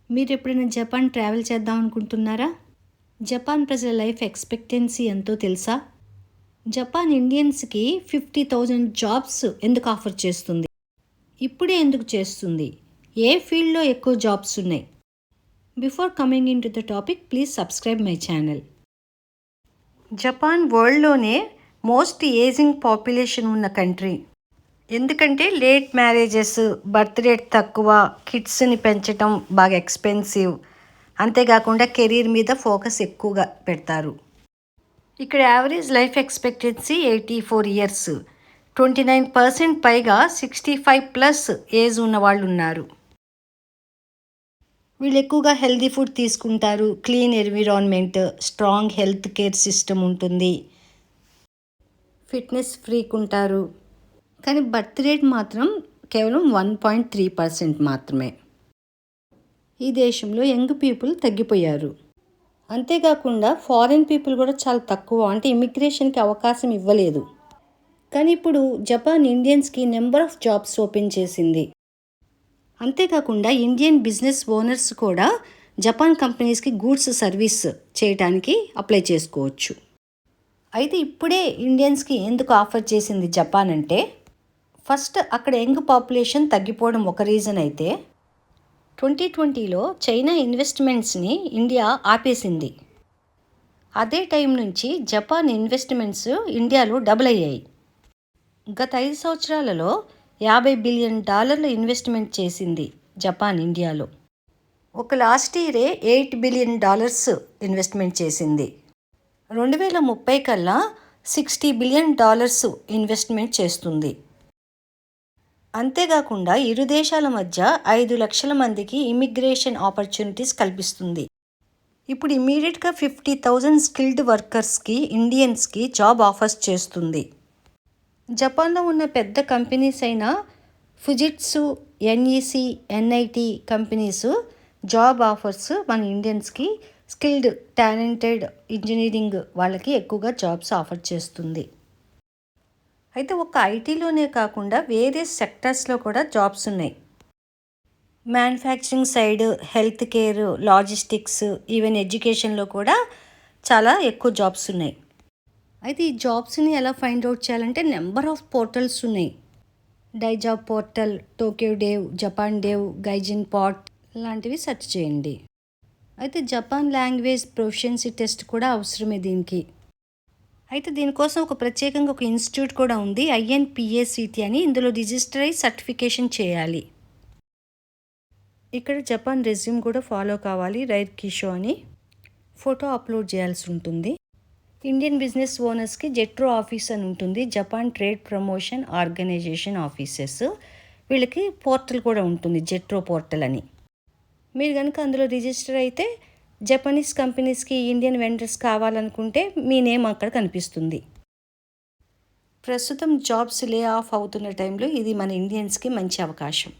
మీరు ఎప్పుడైనా Japan travel చేద్దాం అనుకుంటున్నారా? జపాన్ ప్రజల లైఫ్ ఎక్స్‌పెక్టెన్సీ ఎంతో తెలుసా? జపాన్ ఇండియన్స్‌కి 50,000 జాబ్స్ ఎందుకు ఆఫర్ చేస్తుంది? ఇప్పుడే ఎందుకు చేస్తుంది? ఏ ఫీల్డ్‌లో ఎక్కువ జాబ్స్ ఉన్నాయి? Before coming in to the topic please subscribe my channel. Japan వరల్డ్‌లోనే మోస్ట్ ఏజింగ్ పాపులేషన్ ఉన్న కంట్రీ. ఎందుకంటే లేట్ మ్యారేజెస్, బర్త్ రేట్ తక్కువ, కిడ్స్ని పెంచడం బాగా ఎక్స్పెన్సివ్, అంతేకాకుండా కెరీర్ మీద ఫోకస్ ఎక్కువగా పెడతారు. ఇక్కడ యావరేజ్ లైఫ్ ఎక్స్పెక్టెన్సీ 84 ఇయర్స్. 29% పైగా 65+ ఏజ్ ఉన్న వాళ్ళు ఉన్నారు. వీళ్ళు ఎక్కువగా హెల్దీ ఫుడ్ తీసుకుంటారు, clean environment, strong health care system ఉంటుంది, ఫిట్నెస్ ఫ్రీక్ ఉంటారు. కానీ బర్త్ రేట్ మాత్రం కేవలం 1.3% మాత్రమే. ఈ దేశంలో యంగ్ పీపుల్ తగ్గిపోయారు. అంతేకాకుండా ఫారిన్ పీపుల్ కూడా చాలా తక్కువ, అంటే ఇమిగ్రేషన్కి అవకాశం ఇవ్వలేదు. కానీ ఇప్పుడు జపాన్ ఇండియన్స్కి నెంబర్ ఆఫ్ జాబ్స్ ఓపెన్ చేసింది. అంతేకాకుండా ఇండియన్ బిజినెస్ ఓనర్స్ కూడా జపాన్ కంపెనీస్కి గూడ్స్ సర్వీస్ చేయడానికి అప్లై చేసుకోవచ్చు. అయితే ఇప్పుడే ఇండియన్స్కి ఎందుకు ఆఫర్ చేసింది జపాన్ అంటే, ఫస్ట్ అక్కడ యంగ్ పాపులేషన్ తగ్గిపోవడం ఒక రీజన్ అయితే, 2020లో చైనా ఇన్వెస్ట్మెంట్స్ని ఇండియా ఆపేసింది. అదే టైం నుంచి జపాన్ ఇన్వెస్ట్మెంట్స్ ఇండియాలో డబుల్ అయ్యాయి. గత 5 సంవత్సరాలలో $50 బిలియన్ ఇన్వెస్ట్మెంట్ చేసింది జపాన్ ఇండియాలో. ఒక లాస్ట్ ఇయరే $8 బిలియన్ ఇన్వెస్ట్మెంట్ చేసింది. 2030 కల్లా $60 బిలియన్ ఇన్వెస్ట్మెంట్ చేస్తుంది. అంతేకాకుండా ఇరు దేశాల మధ్య 5 లక్షల మందికి ఇమిగ్రేషన్ ఆపర్చునిటీస్ కల్పిస్తుంది. ఇప్పుడు ఇమీడియట్గా 50,000 స్కిల్డ్ వర్కర్స్కి, ఇండియన్స్కి జాబ్ ఆఫర్స్ చేస్తుంది. జపాన్లో ఉన్న పెద్ద కంపెనీస్ అయిన Fujitsu, NEC, NIT companies job offers మన ఇండియన్స్కి, స్కిల్డ్ టాలెంటెడ్ ఇంజనీరింగ్ వాళ్ళకి ఎక్కువగా జాబ్స్ ఆఫర్ చేస్తుంది. అయితే ఒక ఐటీలోనే కాకుండా వేరే సెక్టర్స్లో కూడా జాబ్స్ ఉన్నాయి. Manufacturing side, health care, logistics, even ఎడ్యుకేషన్లో కూడా చాలా ఎక్కువ జాబ్స్ ఉన్నాయి. అయితే ఈ జాబ్స్ని ఎలా ఫైండ్ అవుట్ చేయాలంటే నెంబర్ ఆఫ్ పోర్టల్స్ ఉన్నాయి. Daijob portal, Tokyo dev, Japan dev, gaijin pot లాంటివి సెర్చ్ చేయండి. అయితే జపాన్ లాంగ్వేజ్ ప్రొఫిషియన్సీ టెస్ట్ కూడా అవసరమే దీనికి. అయితే దీనికోసం ఒక ప్రత్యేకంగా ఒక ఇన్స్టిట్యూట్ కూడా ఉంది, INPACT అని. ఇందులో రిజిస్టర్ అయ్యి సర్టిఫికేషన్ చేయాలి. ఇక్కడ జపాన్ రెజ్యూమ్ కూడా ఫాలో కావాలి, రైర్ కిషో అని. ఫోటో అప్లోడ్ చేయాల్సి ఉంటుంది. ఇండియన్ బిజినెస్ ఓనర్స్కి జెట్రో ఆఫీస్ అని ఉంటుంది, Japan trade promotion organisation offices. వీళ్ళకి పోర్టల్ కూడా ఉంటుంది, జెట్రో పోర్టల్ అని. మీరు కనుక అందులో రిజిస్టర్ అయితే జపనీస్ కంపెనీస్కి ఇండియన్ వెండర్స్ కావాలనుకుంటే మీ నేమ్ అక్కడ కనిపిస్తుంది. ప్రస్తుతం జాబ్స్ లే ఆఫ్ అవుతున్న టైంలో ఇది మన ఇండియన్స్కి మంచి అవకాశం.